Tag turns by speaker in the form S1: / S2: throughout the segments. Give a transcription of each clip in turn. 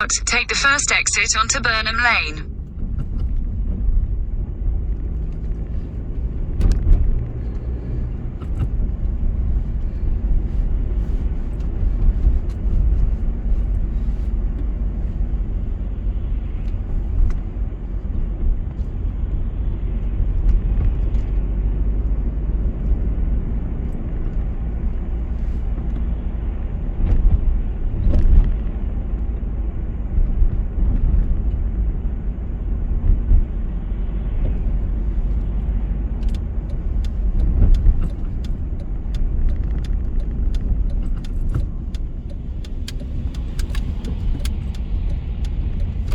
S1: Take the first exit onto Burnham Lane.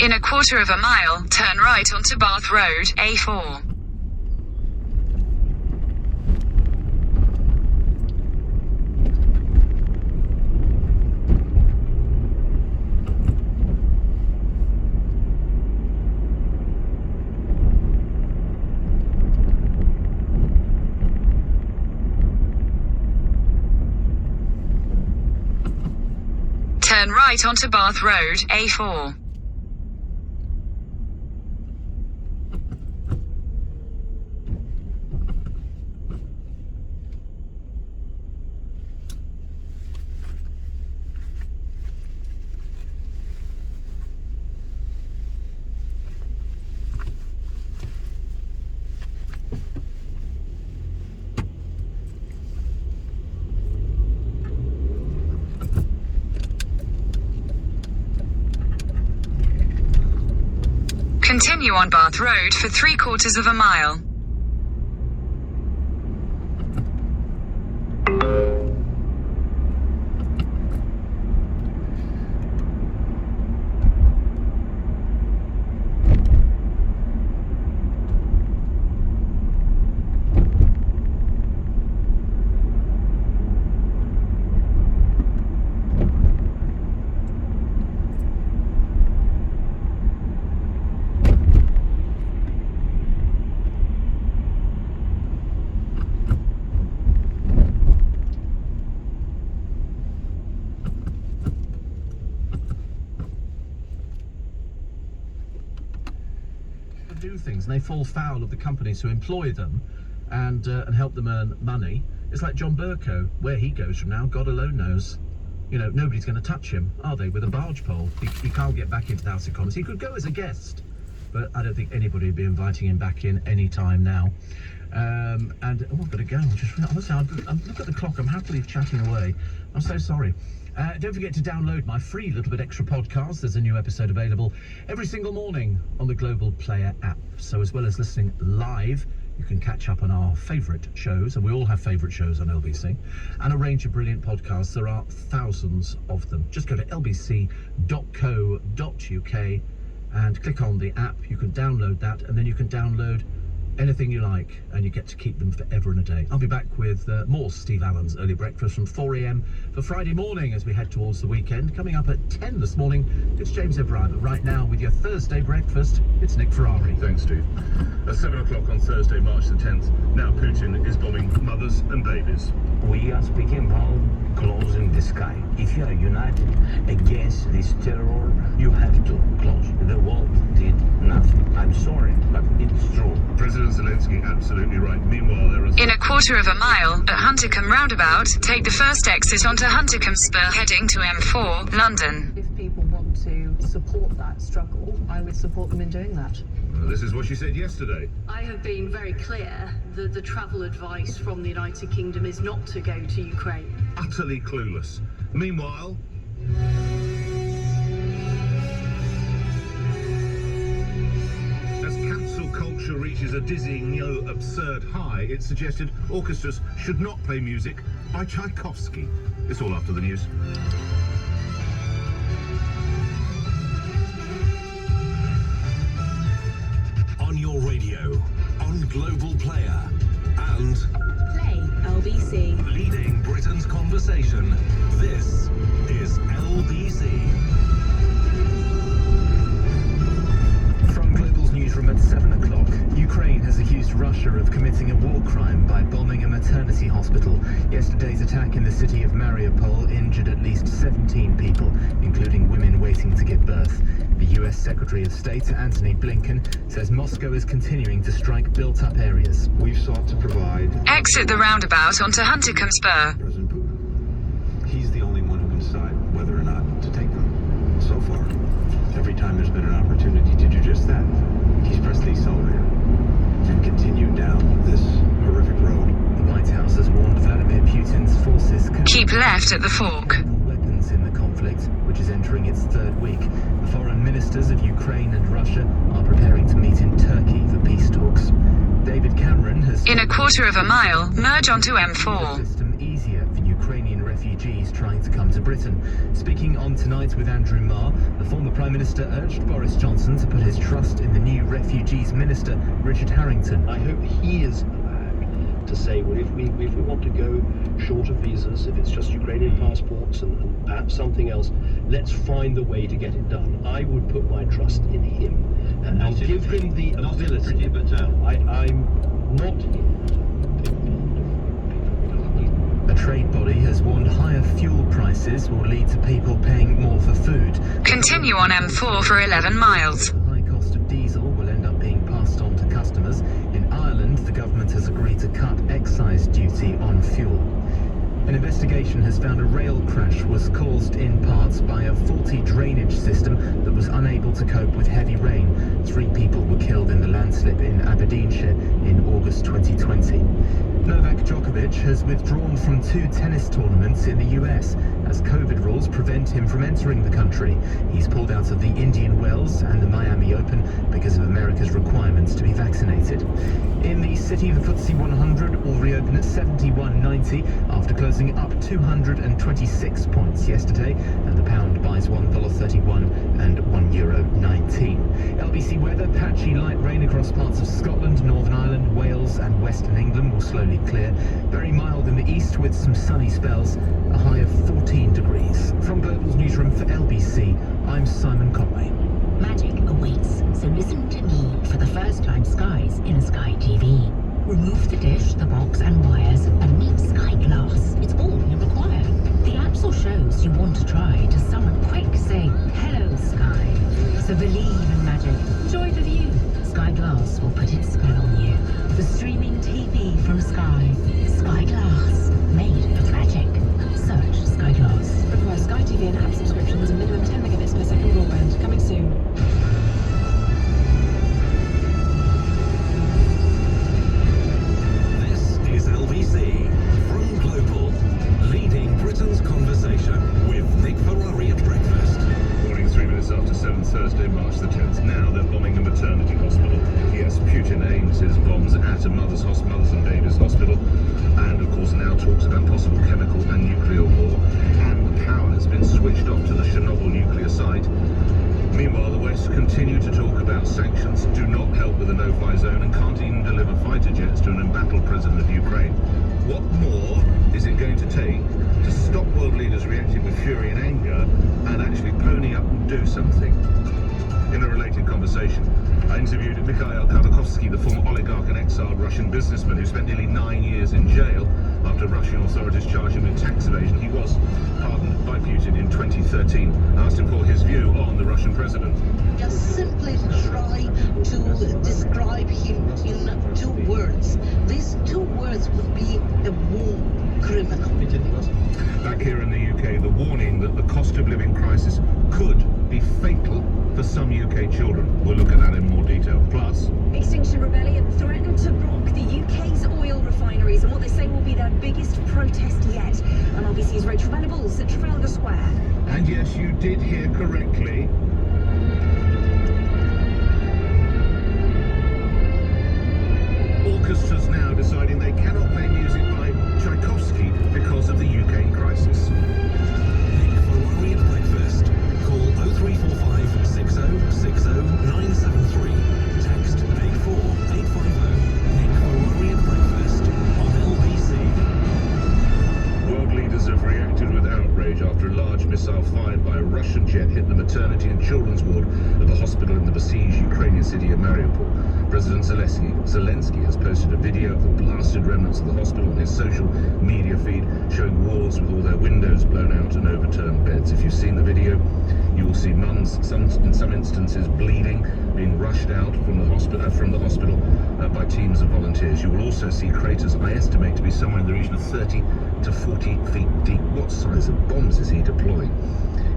S1: In a quarter of a mile, turn right onto Bath Road, A4. Turn right onto Bath Road, A4. Continue on Bath Road for 3/4 of a mile.
S2: Do things and they fall foul of the companies who employ them and help them earn money. It's like John Burko, where he goes from now, God alone knows. You know, nobody's going to touch him, are they, with a barge pole? He can't get back into the House of Commons. He could go as a guest, but I don't think anybody would be inviting him back in any time now. And I've got to go. Honestly, look at the clock. I'm happily chatting away. I'm so sorry. Don't forget to download my free Little Bit Extra podcast. There's a new episode available every single morning on the Global Player app. So as well as listening live, you can catch up on our favourite shows, and we all have favourite shows on LBC, and a range of brilliant podcasts. There are thousands of them. Just go to lbc.co.uk and click on the app. You can download that, and then you can download anything you like, and you get to keep them forever and a day. I'll be back with more Steve Allen's Early Breakfast from 4 a.m. for Friday morning as we head towards the weekend. Coming up at 10 this morning, it's James O'Brien. But right now, with your Thursday breakfast, it's Nick Ferrari.
S3: Thanks, Steve. At 7 o'clock on Thursday, March the 10th, now Putin is bombing mothers and babies.
S4: We are speaking about closing the sky. If you are united against this terror, you have to close. The world did nothing. I'm sorry, but it's true.
S3: President Zelensky absolutely right. Meanwhile, there is...
S1: In a quarter of a mile, at Huntercombe roundabout, take the first exit onto Huntercombe Spur heading to M4, London.
S5: If people want to support that struggle, I would support them in doing that.
S3: This is what she said yesterday.
S5: I have been very clear that the travel advice from the United Kingdom is not to go to Ukraine.
S3: Utterly clueless. Meanwhile... as cancel culture reaches a dizzying, absurd high, it's suggested orchestras should not play music by Tchaikovsky. It's all after the news.
S6: On your radio, on Global Player, and
S7: Play LBC.
S6: leading Britain's conversation. This is LBC.
S8: From Global's newsroom at 7 o'clock, Ukraine has accused Russia of committing a war crime by bombing a maternity hospital. Yesterday's attack in the city of Mariupol injured at least 17 people, including women waiting to give birth. Secretary of State Antony Blinken says Moscow is continuing to strike built-up areas.
S9: We've sought to provide...
S1: Exit the roundabout onto Huntercombe Spur.
S9: President Putin. He's the only one who can decide whether or not to take them. So far, every time there's been an opportunity to do just that, he's pressed the accelerator and continued down this horrific road.
S8: The White House has warned Vladimir Putin's forces
S1: keep left at the fork.
S8: Weapons in the conflict, which is entering its third week. The foreign ministers of Ukraine and Russia are preparing to meet in Turkey for peace talks. David Cameron has...
S1: In a quarter of a mile, merge onto M4.
S8: ...system easier for Ukrainian refugees trying to come to Britain. Speaking on Tonight with Andrew Marr, the former Prime Minister urged Boris Johnson to put his trust in the new Refugees Minister, Richard Harrington.
S10: I hope he is in the bag to say, well, if we want to go short of visas, if it's just Ukrainian passports and perhaps something else, let's find the way to get it done. I would put my trust in him and give him the ability. I'm not here.
S8: A trade body has warned higher fuel prices will lead to people paying more for food.
S1: Continue on M4 for 11 miles.
S8: The high cost of diesel will end up being passed on to customers. In Ireland, the government has agreed to cut excise duty on fuel. An investigation has found a rail crash was caused in part by a faulty drainage system that was unable to cope with heavy rain. 3 people were killed in the landslip in Aberdeenshire in August 2020. Novak Djokovic has withdrawn from 2 tennis tournaments in the US as COVID rules prevent him from entering the country. He's pulled out of the Indian Wells and the Miami Open because of America's requirements to be vaccinated. In the city, the FTSE 100 will reopen at 71.90 after closing up 226 points yesterday, and the pound buys $1.31 and €1.19. Lbc Weather, patchy light rain across parts of Scotland, Northern Ireland, Wales and Western England will slowly clear. Very mild in the east with some sunny spells, a high of 14 degrees. From Global's newsroom for LBC, I'm Simon Conway.
S7: Magic awaits, so listen to me for the first time Skies in a Sky TV. Remove the dish, the box and wires and meet Sky Glass. It's all you require. The apps or shows you want to try, just someone quick say, "Hello Sky." So believe in magic. Enjoy the view. Sky Glass will put its spell on you. The streaming TV from Sky. Sky Glass. Made for magic. Search Sky Glass.
S11: Require Sky TV and app subscriptions and minimum 10 megabits per second broadband. Coming soon.
S6: This is LBC from Global, leading Britain's conversation with Nick Ferrari at breakfast.
S3: Morning, 3 minutes after 7, Thursday, March the 10th. Now they're bombing a maternity hospital. Yes, Putin aims his bombs at a mothers and babies hospital. And, of course, now talks about possible chemical and nuclear war. And the power has been switched off to the Chernobyl nuclear site. Meanwhile, the West continue to talk about sanctions, do not help with the no-fly zone, and can't even deliver fighter jets to an embattled president of Ukraine. What more is it going to take to stop world leaders reacting with fury and anger and actually pony up and do something? In a related conversation, I interviewed Mikhail Kavikovsky, the former oligarch and exiled Russian businessman who spent nearly 9 years in jail after Russian authorities charged him with tax evasion. He was pardoned by Putin in 2013. I asked him for his view on the Russian president.
S12: Just simply try to describe him in 2 words. These 2 words would be a war criminal.
S3: Back here in the UK, the warning that the cost of living crisis could be fatal for some UK children. We'll look at that in more detail. Plus,
S11: Extinction Rebellion threatened to block the UK's oil refineries and what they say will be their biggest protest yet. And LBC's Rachel Venables at Trafalgar Square.
S3: and yes, you did hear correctly. Orchestras now deciding they cannot play music by Tchaikovsky because of the Ukraine crisis.
S6: Nick Ferrari at breakfast. Call 0345 6060 973. Text 84850. Nick Ferrari at breakfast on LBC.
S3: World leaders have reacted with outrage after a large missile fired by a Russian jet hit the maternity and children's ward of a hospital in the besieged Ukrainian city of Mariupol. President Zelensky has posted a video of the blasted remnants of the hospital on his social media feed, showing walls with all their windows blown out and overturned beds. If you've seen the video, you will see mums, in some instances bleeding, being rushed out from the hospital by teams of volunteers. You will also see craters I estimate to be somewhere in the region of 30 to 40 feet deep. What size of bombs is he deploying?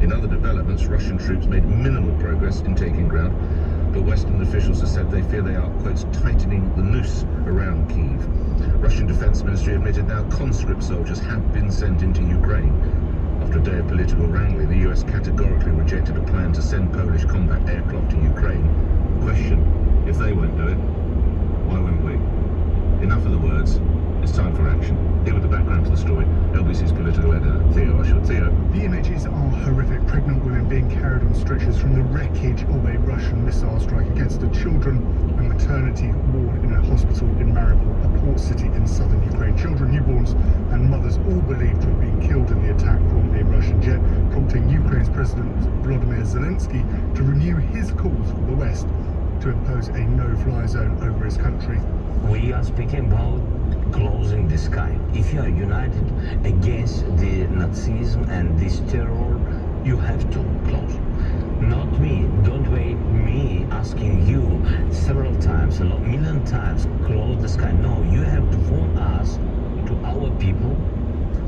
S3: In other developments, Russian troops made minimal progress in taking ground, but Western officials have said they fear they are, quote, tightening the noose around Kyiv. Russian Defense Ministry admitted now conscript soldiers have been sent into Ukraine. After a day of political wrangling, the US categorically rejected a plan to send Polish combat aircraft to Ukraine. Question, if they won't do it, why won't we? Enough of the words. It's time for action. Here with the background to the story, LBC's political editor, Theo Usher. Theo.
S13: The images are horrific. Pregnant women being carried on stretchers from the wreckage of a Russian missile strike against a children and maternity ward in a hospital in Mariupol, a port city in southern Ukraine. Children, newborns and mothers all believed to have been killed in the attack from a Russian jet, prompting Ukraine's President Volodymyr Zelensky to renew his calls for the West to impose a no-fly zone over his country.
S4: We are speaking about closing the sky. If you are united against the Nazism and this terror, you have to close. Not me. Don't wait me asking you several times, a million times, close the sky. No, you have to phone us to our people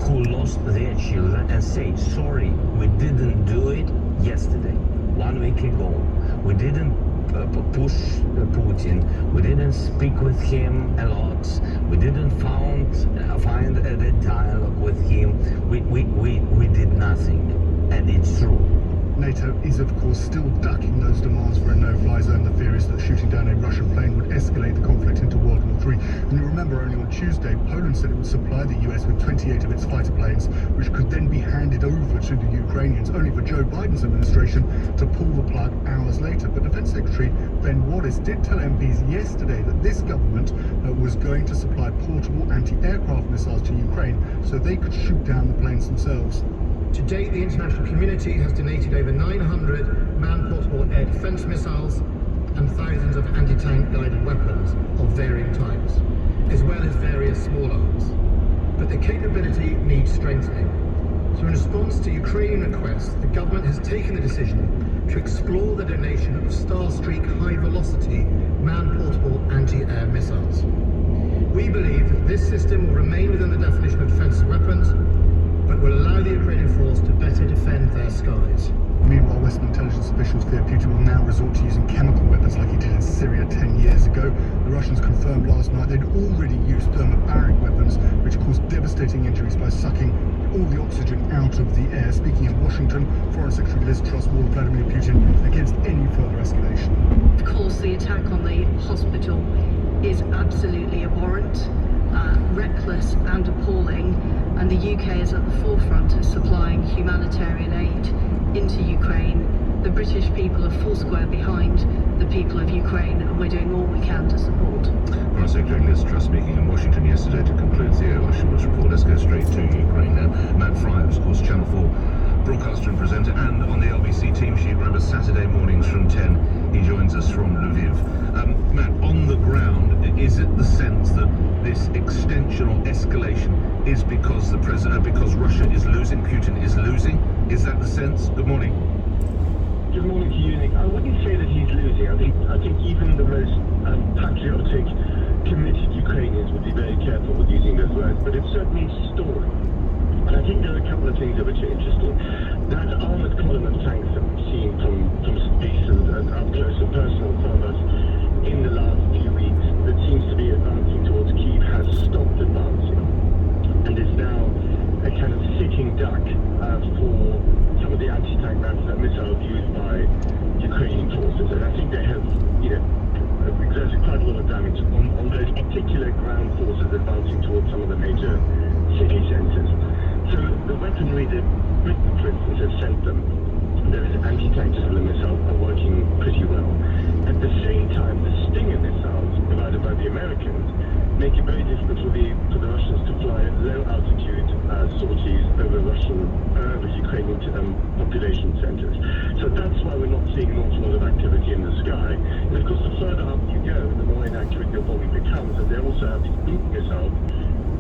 S4: who lost their children and say, sorry, we didn't do it yesterday, 1 week ago. We didn't push Putin. We didn't speak with him a lot. We didn't find a dialogue with him. We did nothing, and it's true.
S13: NATO is, of course, still ducking those demands for a no-fly zone. The fear is that shooting down a Russian plane would escalate the conflict into World War III. And you remember only on Tuesday, Poland said it would supply the US with 28 of its fighter planes, which could then be handed over to the Ukrainians, only for Joe Biden's administration to pull the plug hours later. But Defense Secretary Ben Wallace did tell MPs yesterday that this government was going to supply portable anti-aircraft missiles to Ukraine so they could shoot down the planes themselves.
S14: To date, the international community has donated over 900 man-portable air defense missiles and thousands of anti-tank guided weapons of varying types, as well as various small arms. But the capability needs strengthening. So in response to Ukrainian requests, the government has taken the decision to explore the donation of Starstreak high-velocity man-portable anti-air missiles. We believe that this system will remain within the definition of defensive weapons, but will allow the Ukrainian force to better defend their skies.
S13: Meanwhile, Western intelligence officials fear Putin will now resort to using chemical weapons like he did in Syria 10 years ago. The Russians confirmed last night they'd already used thermobaric weapons, which caused devastating injuries by sucking all the oxygen out of the air. Speaking in Washington, Foreign Secretary Liz Truss warned Vladimir Putin against any further escalation.
S5: Of course, the attack on the hospital is absolutely abhorrent, reckless and appalling, and the UK is at the forefront of supplying humanitarian aid into Ukraine. The British people are foursquare behind the people of Ukraine, and we're doing all we can to support.
S3: Foreign Secretary Liz Truss speaking in Washington yesterday to conclude Theo Usher's report. Let's go straight to Ukraine now. Matt Fry, of course, Channel 4 broadcaster and presenter, and on the LBC team sheet, remember Saturday mornings from 10, he joins us from Lviv. Matt, on the ground, is it the sense that this extension or escalation is because because Russia is losing, Putin is losing? Is that the sense? Good morning.
S10: Good morning to you, Nick. I wouldn't say that he's losing. I think even the most patriotic, committed Ukrainians would be very careful with using those words, but it's certainly stalling. And I think there are a couple of things that are interesting. That armoured column of tanks that we've seen from space and up close and personal from us in the last few weeks that seems to be advancing towards Kyiv has stopped advancing and is now a kind of sitting duck for some of the anti-tank missiles used by Ukrainian forces. And I think they have, exerted quite a lot of damage on those particular ground forces advancing towards some of the major city centres. So the weaponry that Britain, for instance, has sent them, those anti-tank missiles are working pretty well. At the same time, the Stinger missiles provided by the Americans make it very difficult for the Russians to fly at low altitude sorties over Ukrainian population centres. So that's why we're not seeing an awful lot of activity in the sky. And of course, the further up you go, the more
S15: also have these boot missiles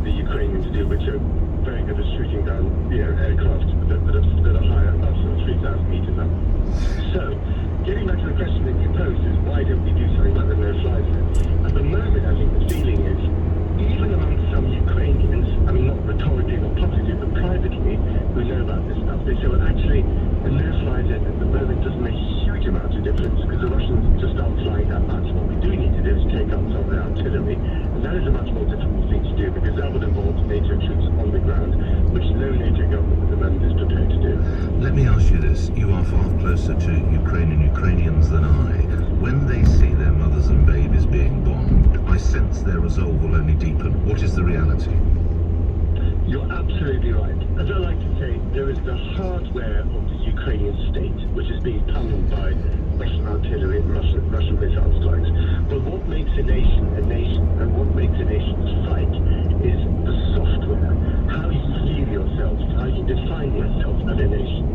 S15: the Ukrainians do, which are very good at shooting down, aircraft that are higher, about sort of 3,000 meters up. So, getting back to the question that you posed is, why don't we do something about the no-fly zone? At the moment, I think the feeling is, even among some Ukrainians, I mean, not rhetorically, not publicly, but privately, who know about this stuff, they say, well, actually, the no-fly zone at the moment doesn't make a huge amount of difference because the Russians just aren't flying that much. What we do need to do is take out some of their artillery, and that is a much more difficult thing to do because that would involve NATO troops on the ground, which no NATO government at the moment is prepared to do.
S3: Let me ask you this. You are far closer to Ukrainians than I. When they see their mothers and babies being bombed, I sense their resolve will only deepen. What is the reality?
S15: You're absolutely right. As I like to say, there is the hardware of the Ukrainian state, which is being pummeled by Russian artillery and Russian missile strikes. But what makes a nation, and what makes a nation fight, is the software. How you feel yourself, how you define yourself as a nation.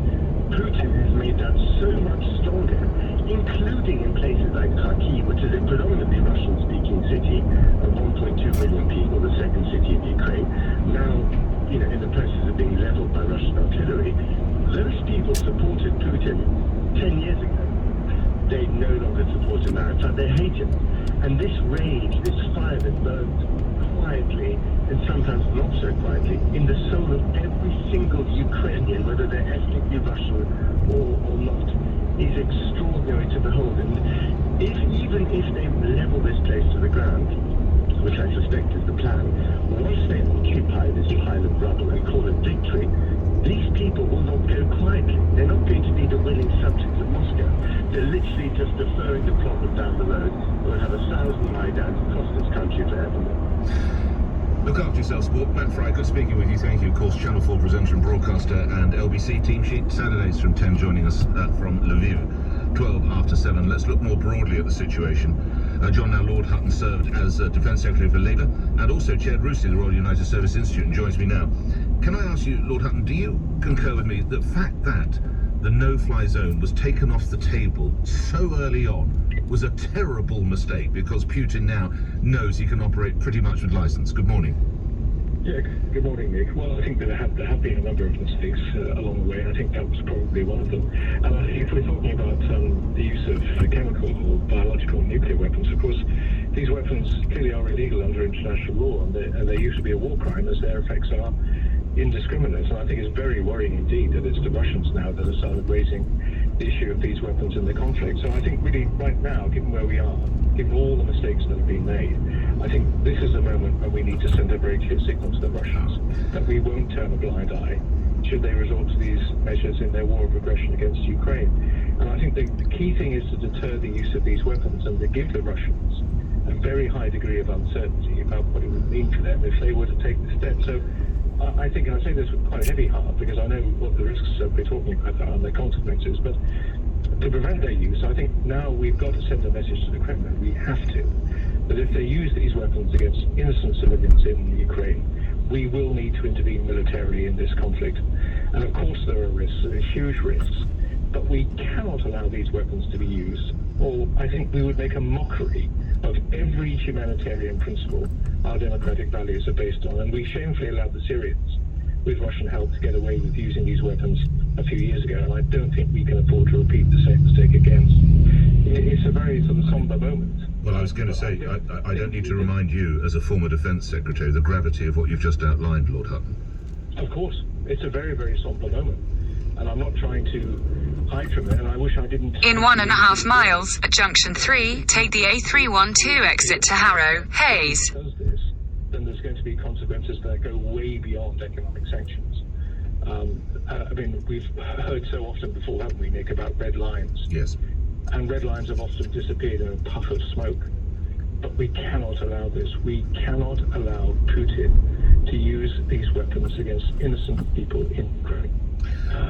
S15: Putin has made that so much stronger, including in places like Kharkiv, which is a predominantly Russian-speaking city of 1.2 million people, the second city of Ukraine, now, in the process of being leveled by Russian artillery. Those people supported Putin 10 years ago. They no longer support him now. In fact, they hate him. And this rage, this fire that burns quietly, and sometimes not so quietly, in the soul of every single Ukrainian, whether they're ethnically Russian or not, is extraordinary to behold. And even if they level this place to the ground, which I suspect is the plan, once they occupy this pile of rubble and call it victory, these people will not go quietly. They're not going to be the willing subjects of Moscow. They're literally just deferring the problem down the road. We'll have 1,000 Maidans across this country forevermore.
S3: Look after yourself, Sport. Matt Fry, good speaking with you. Thank you, of course, Channel 4 presenter and broadcaster and LBC team sheet. Saturdays from 10, joining us from Lviv. 12 after 7. Let's look more broadly at the situation. John now Lord Hutton served as Defence Secretary for Labour and also chaired RUSI, the Royal United Service Institute, and joins me now. Can I ask you, Lord Hutton, do you concur with me the fact that the no-fly zone was taken off the table so early on was a terrible mistake because Putin now knows he can operate pretty much with licence? Good morning.
S10: Yeah, good morning, Nick. Well, I think there have been a number of mistakes along the way, and I think that was probably one of them. And I think if we're talking about the use of chemical or biological nuclear weapons, of course, these weapons clearly are illegal under international law, and they used to be a war crime, as their effects are indiscriminate. And I think it's very worrying indeed that it's the Russians now that have started raising the issue of these weapons in the conflict. So I think really right now, given where we are, given all the mistakes that have been made, I think this is the moment when we need to send a very clear signal to the Russians that we won't turn a blind eye should they resort to these measures in their war of aggression against Ukraine. And I think the key thing is to deter the use of these weapons and to give the Russians a very high degree of uncertainty about what it would mean for them if they were to take this step. So I think, and I say this with quite a heavy heart because I know what the risks that we're talking about are and their consequences, but to prevent their use, I think now we've got to send a message to the Kremlin. We have to. That if they use these weapons against innocent civilians in Ukraine, we will need to intervene militarily in this conflict. And of course there are risks, there are huge risks, but we cannot allow these weapons to be used, or I think we would make a mockery of every humanitarian principle our democratic values are based on. And we shamefully allowed the Syrians, with Russian help, to get away with using these weapons a few years ago, and I don't think we can afford to repeat the same mistake again. It's a very sort of somber moment.
S3: Well, I was going to say, I don't need to remind you, as a former Defence Secretary, the gravity of what you've just outlined, Lord Hutton.
S10: Of course. It's a very, very somber moment. And I'm not trying to hide from it, and I wish I didn't...
S1: In 1.5 miles, at Junction 3, take the A312 exit to Harrow, Hayes.
S10: Does this, then there's going to be consequences that go way beyond economic sanctions. I mean, we've heard so often before, haven't we, Nick, about red lines?
S3: Yes.
S10: And red lines have often disappeared in a puff of smoke. But we cannot allow this. We cannot allow Putin to use these weapons against innocent people in Ukraine.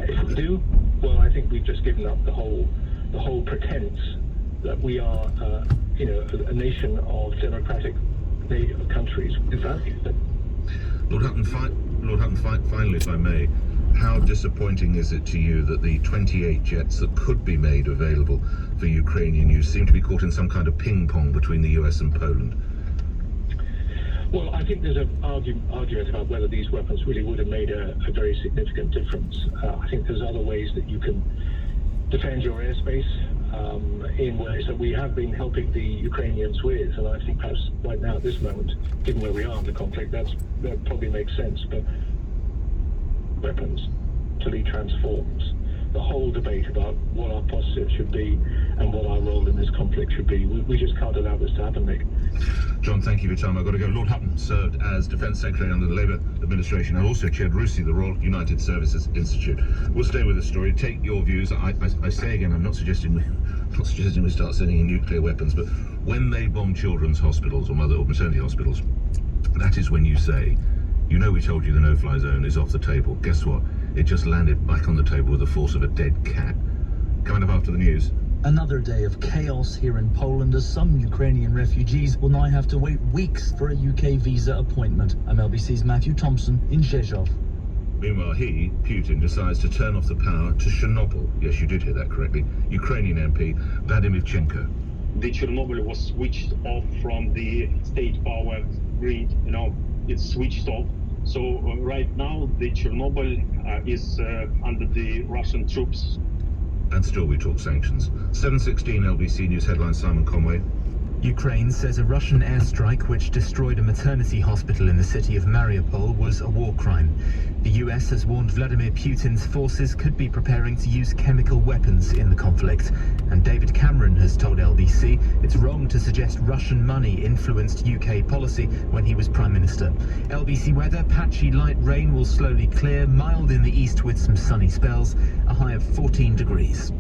S10: If we do, well, I think we've just given up the whole pretense that we are, a nation of democratic countries with values.
S3: Lord Hutton, finally, if I may, how disappointing is it to you that the 28 jets that could be made available for Ukrainian use seem to be caught in some kind of ping-pong between the US and Poland?
S15: Well, I think there's an argument about whether these weapons really would have made a very significant difference. I think there's other ways that you can defend your airspace in ways that we have been helping the Ukrainians with, and I think perhaps right now at this moment, given where we are in the conflict, that probably makes sense. But weapons till he transforms. The whole debate about what our posture should be and what our role in this conflict should be. We just can't allow this to happen, Nick.
S3: John, thank you for your time. I've got to go. Lord Hutton served as Defence Secretary under the Labour administration and also chaired RUSI, the Royal United Services Institute. We'll stay with this story. Take your views. I say again, I'm not suggesting we start sending in nuclear weapons, but when they bomb children's hospitals or mother or maternity hospitals, that is when you say, you know, we told you the no-fly zone is off the table. Guess what? It just landed back on the table with the force of a dead cat. Coming up after the news.
S16: Another day of chaos here in Poland as some Ukrainian refugees will now have to wait weeks for a UK visa appointment. I'm LBC's Matthew Thompson in Rzeszów.
S3: Meanwhile, Putin, decides to turn off the power to Chernobyl. Yes, you did hear that correctly. Ukrainian MP Vladimir.
S17: The Chernobyl was switched off from the state power grid. You know, it's switched off. So right now, the Chernobyl is under the Russian troops.
S3: And still we talk sanctions. 7:16 LBC News Headlines, Simon Conway.
S8: Ukraine says a Russian airstrike which destroyed a maternity hospital in the city of Mariupol was a war crime. The US has warned Vladimir Putin's forces could be preparing to use chemical weapons in the conflict. And David Cameron has told LBC it's wrong to suggest Russian money influenced UK policy when he was Prime Minister. LBC weather, patchy light rain will slowly clear, mild in the east with some sunny spells, a high of 14 degrees.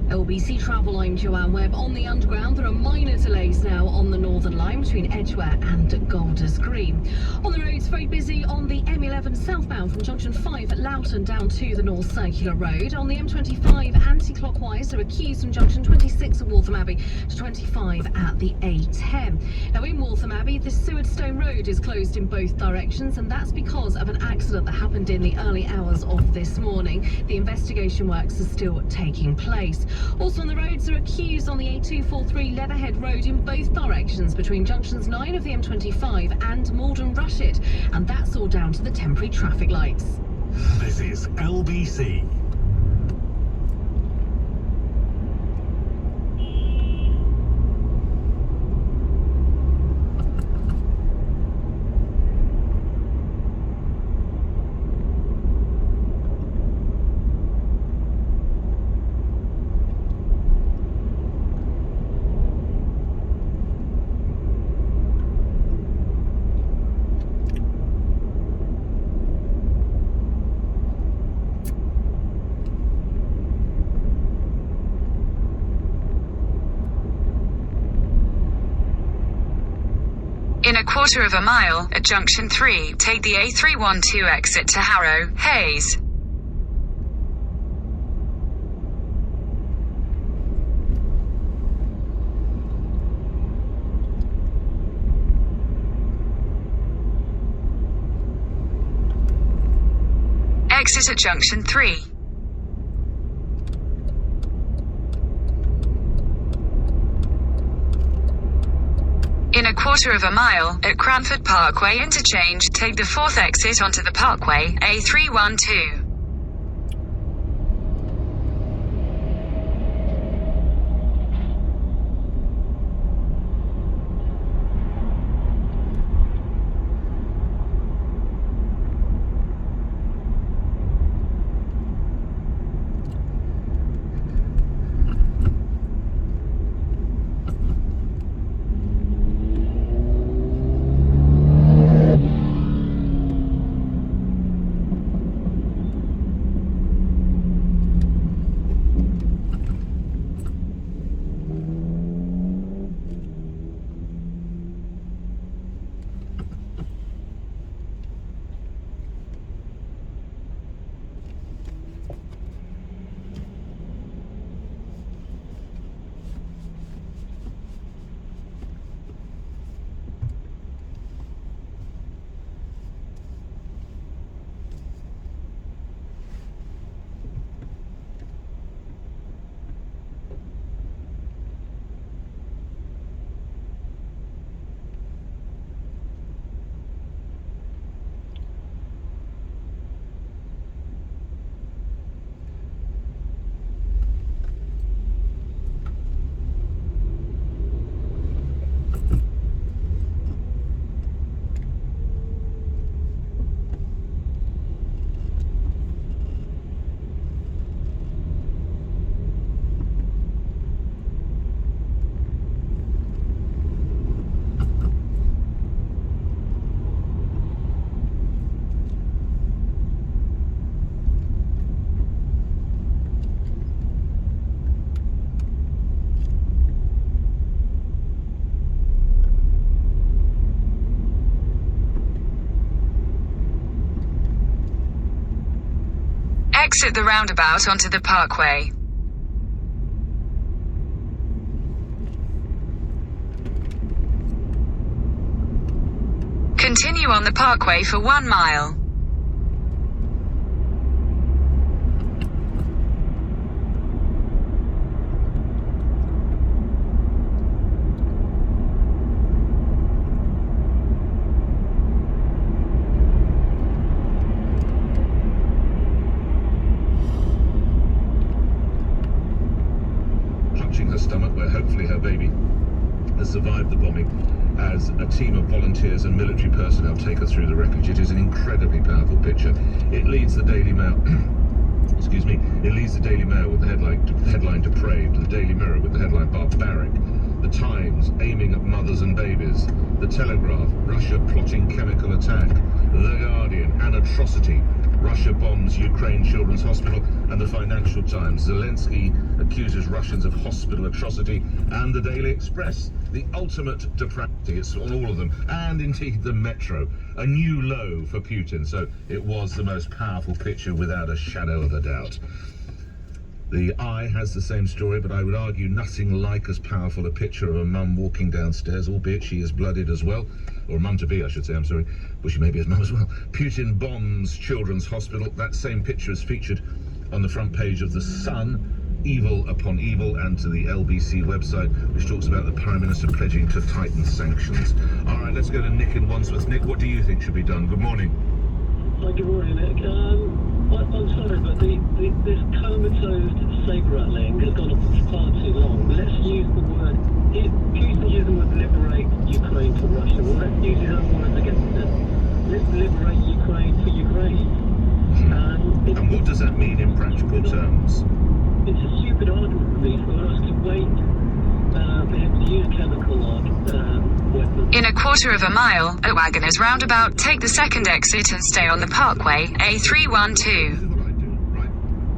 S11: LBC Travel, I'm Joanne Webb. On the Underground, there are minor delays now on the Northern Line between Edgware and Golders Green. On the roads, very busy on the M11 southbound from junction 5 at Loughton down to the North Circular Road. On the M25 anti-clockwise, there are queues from junction 26 at Waltham Abbey to 25 at the A10. Now in Waltham Abbey, the Sewardstone Road is closed in both directions, and that's because of an accident that happened in the early hours of this morning. The investigation works are still taking place. Also on the roads, there are queues on the A243 Leatherhead Road in both directions between junctions 9 of the M25 and Malden Rushett, and that's all down to the temporary traffic lights.
S6: This is LBC.
S1: In a quarter of a mile, at junction 3, take the A312 exit to Harrow, Hayes. Exit at junction 3. In a quarter of a mile, at Cranford Parkway Interchange, take the 4th exit onto the Parkway, A312. Exit the roundabout onto the Parkway. Continue on the Parkway for 1 mile.
S3: Clutching her stomach, where hopefully her baby has survived the bombing, as a team of volunteers and military personnel take her through the wreckage. It is an incredibly powerful picture. It leads the Daily Mail. Excuse me. It leads the Daily Mail with the headline depraved, the Daily Mirror with the headline barbaric, the Times aiming at mothers and babies, the Telegraph, Russia plotting chemical attack, the Guardian, an atrocity, Russia bombs Ukraine Children's Hospital, and the Financial Times, Zelensky accuses Russians of hospital atrocity, and the Daily Express, the ultimate depravity. It's on all of them, and indeed the Metro, a new low for Putin. So it was the most powerful picture without a shadow of a doubt. The Eye has the same story, but I would argue nothing like as powerful a picture of a mum walking downstairs, albeit she is blooded as well. Or mum-to-be, I should say, I'm sorry. Well, she may be his mum as well. Putin bombs Children's Hospital. That same picture is featured on the front page of The Sun, evil upon evil, and to the LBC website, which talks about the Prime Minister pledging to tighten sanctions. All right, let's go to Nick in Wandsworth. Nick, what do you think should be done? Good morning.
S15: Hi, good morning, Nick. I'm sorry, but this comatose sabre rattling has gone on far too long. Let's use the word. Putin used the word liberate Ukraine for Russia. Well, let's use his own words against it. Let's liberate Ukraine for Ukraine.
S3: And what does that mean in practical terms?
S15: It's a stupid argument for me for us to wait for him to use chemical weapons.
S1: In a quarter of a mile, at Wagoners Roundabout, take the second exit and stay on the Parkway, A312.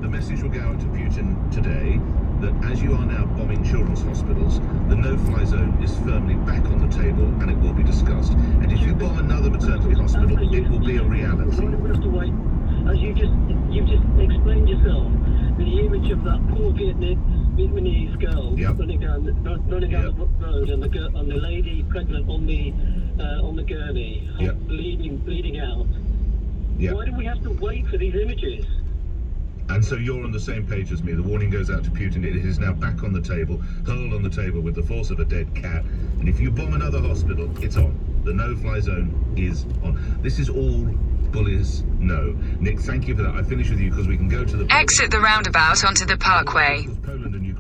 S3: The message will go out to Putin today that as you are now bombing children's hospitals, the no-fly zone is firmly back on the table and it will be discussed. And if you bomb another maternity hospital, it will be a reality.
S15: We have to wait. As you've just explained yourself, the image of that poor Vietnamese girl running down the road, and the lady pregnant on the gurney, bleeding out. Why do we have to wait for these images?
S3: And so you're on the same page as me. The warning goes out to Putin. It is now back on the table, hurled on the table with the force of a dead cat. And if you bomb another hospital, it's on. The no-fly zone is on. This is all bullies know. Nick, thank you for that. I finish with you because we can go to the...
S1: Exit the roundabout onto the Parkway.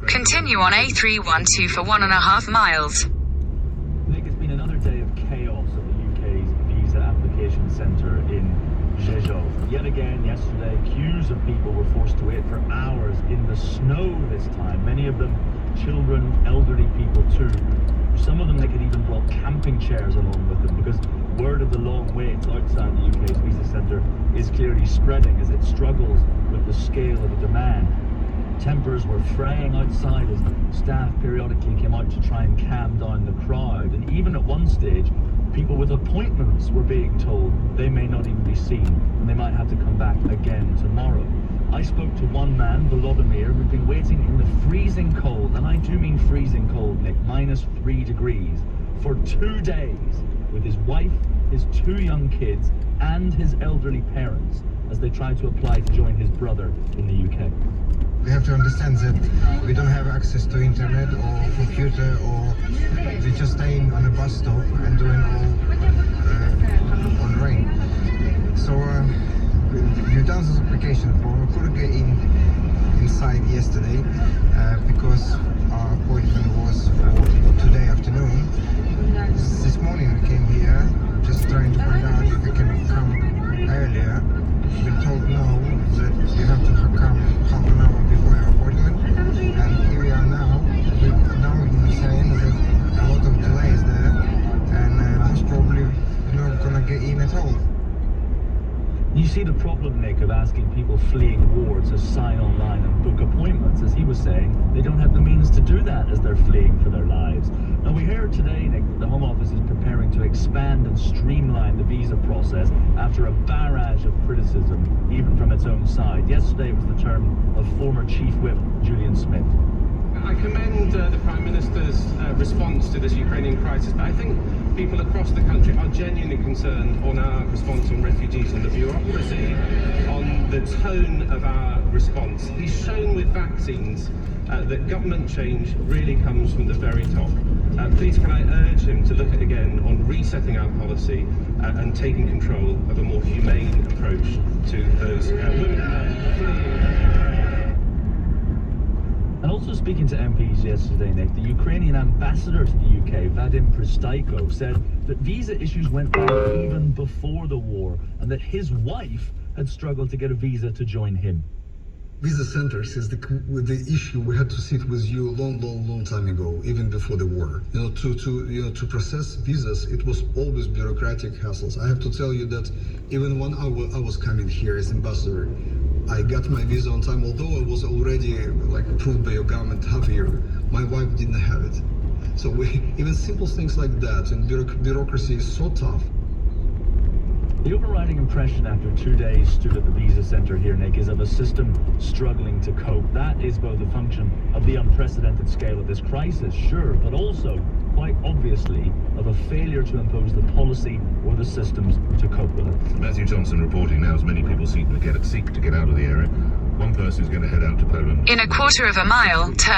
S1: Continue on A312 for 1.5 miles.
S16: Nick, it's been another day of chaos at the UK's visa application centre in Zhezhou. Yet again, yesterday, queues of people were forced to wait for hours in the snow this time. Many of them children, elderly people too. Some of them, they could even brought camping chairs along with them, because word of the long waits outside the UK's visa centre is clearly spreading as it struggles with the scale of the demand. Tempers were fraying outside as staff periodically came out to try and calm down the crowd. And even at one stage, people with appointments were being told they may not even be seen and they might have to come back again tomorrow. I spoke to one man, Volodymyr, who'd been waiting in the freezing cold, and I do mean freezing cold, Nick, -3 degrees, for 2 days, with his wife, his 2 young kids, and his elderly parents, as they tried to apply to join his brother in the UK.
S18: We have to understand that we don't have access to internet or computer, or we're just staying on a bus stop and doing all on rain. So we've done this application form. We couldn't get inside yesterday because our appointment was for today afternoon. This morning we came here just trying to find out if we can come earlier. We've been told no, that you have to come half an hour before your appointment, and here we are now. We're saying that a lot of delays there, and most probably we're not gonna get in at all.
S16: You see the problem, Nick, of asking people fleeing war to sign online and book appointments. As he was saying, they don't have the means to do that as they're fleeing for their lives. Now, we heard today, Nick, that the Home Office office is preparing to expand and streamline the visa process after a barrage of criticism, even from its own side. Yesterday was the turn of former Chief Whip Julian Smith.
S19: I commend the Prime Minister's response to this Ukrainian crisis, but I think people across the country are genuinely concerned on our response on refugees, on the bureaucracy, on the tone of our response. He's shown with vaccines that government change really comes from the very top. Please can I urge him to look at again on resetting our policy and taking control of a more humane approach to those women and men fleeing.
S16: And also speaking to MPs yesterday, Nick, the Ukrainian ambassador to the UK, Vadim Pristaiko, said that visa issues went back even before the war and that his wife had struggled to get a visa to join him.
S20: Visa centers is the issue we had to sit with you long time ago, even before the war. To process visas, it was always bureaucratic hassles. I have to tell you that even when I was coming here as ambassador, I got my visa on time, although I was already approved by your government half a year. My wife didn't have it. So even simple things like that, and bureaucracy is so tough.
S16: The overriding impression after 2 days stood at the visa centre here, Nick, is of a system struggling to cope. That is both a function of the unprecedented scale of this crisis, sure, but also, quite obviously, of a failure to impose the policy or the systems to cope with it.
S3: Matthew Thompson reporting now as many people seek to get out of the area. One person is going to head out to Poland.
S1: In a quarter of a mile, turn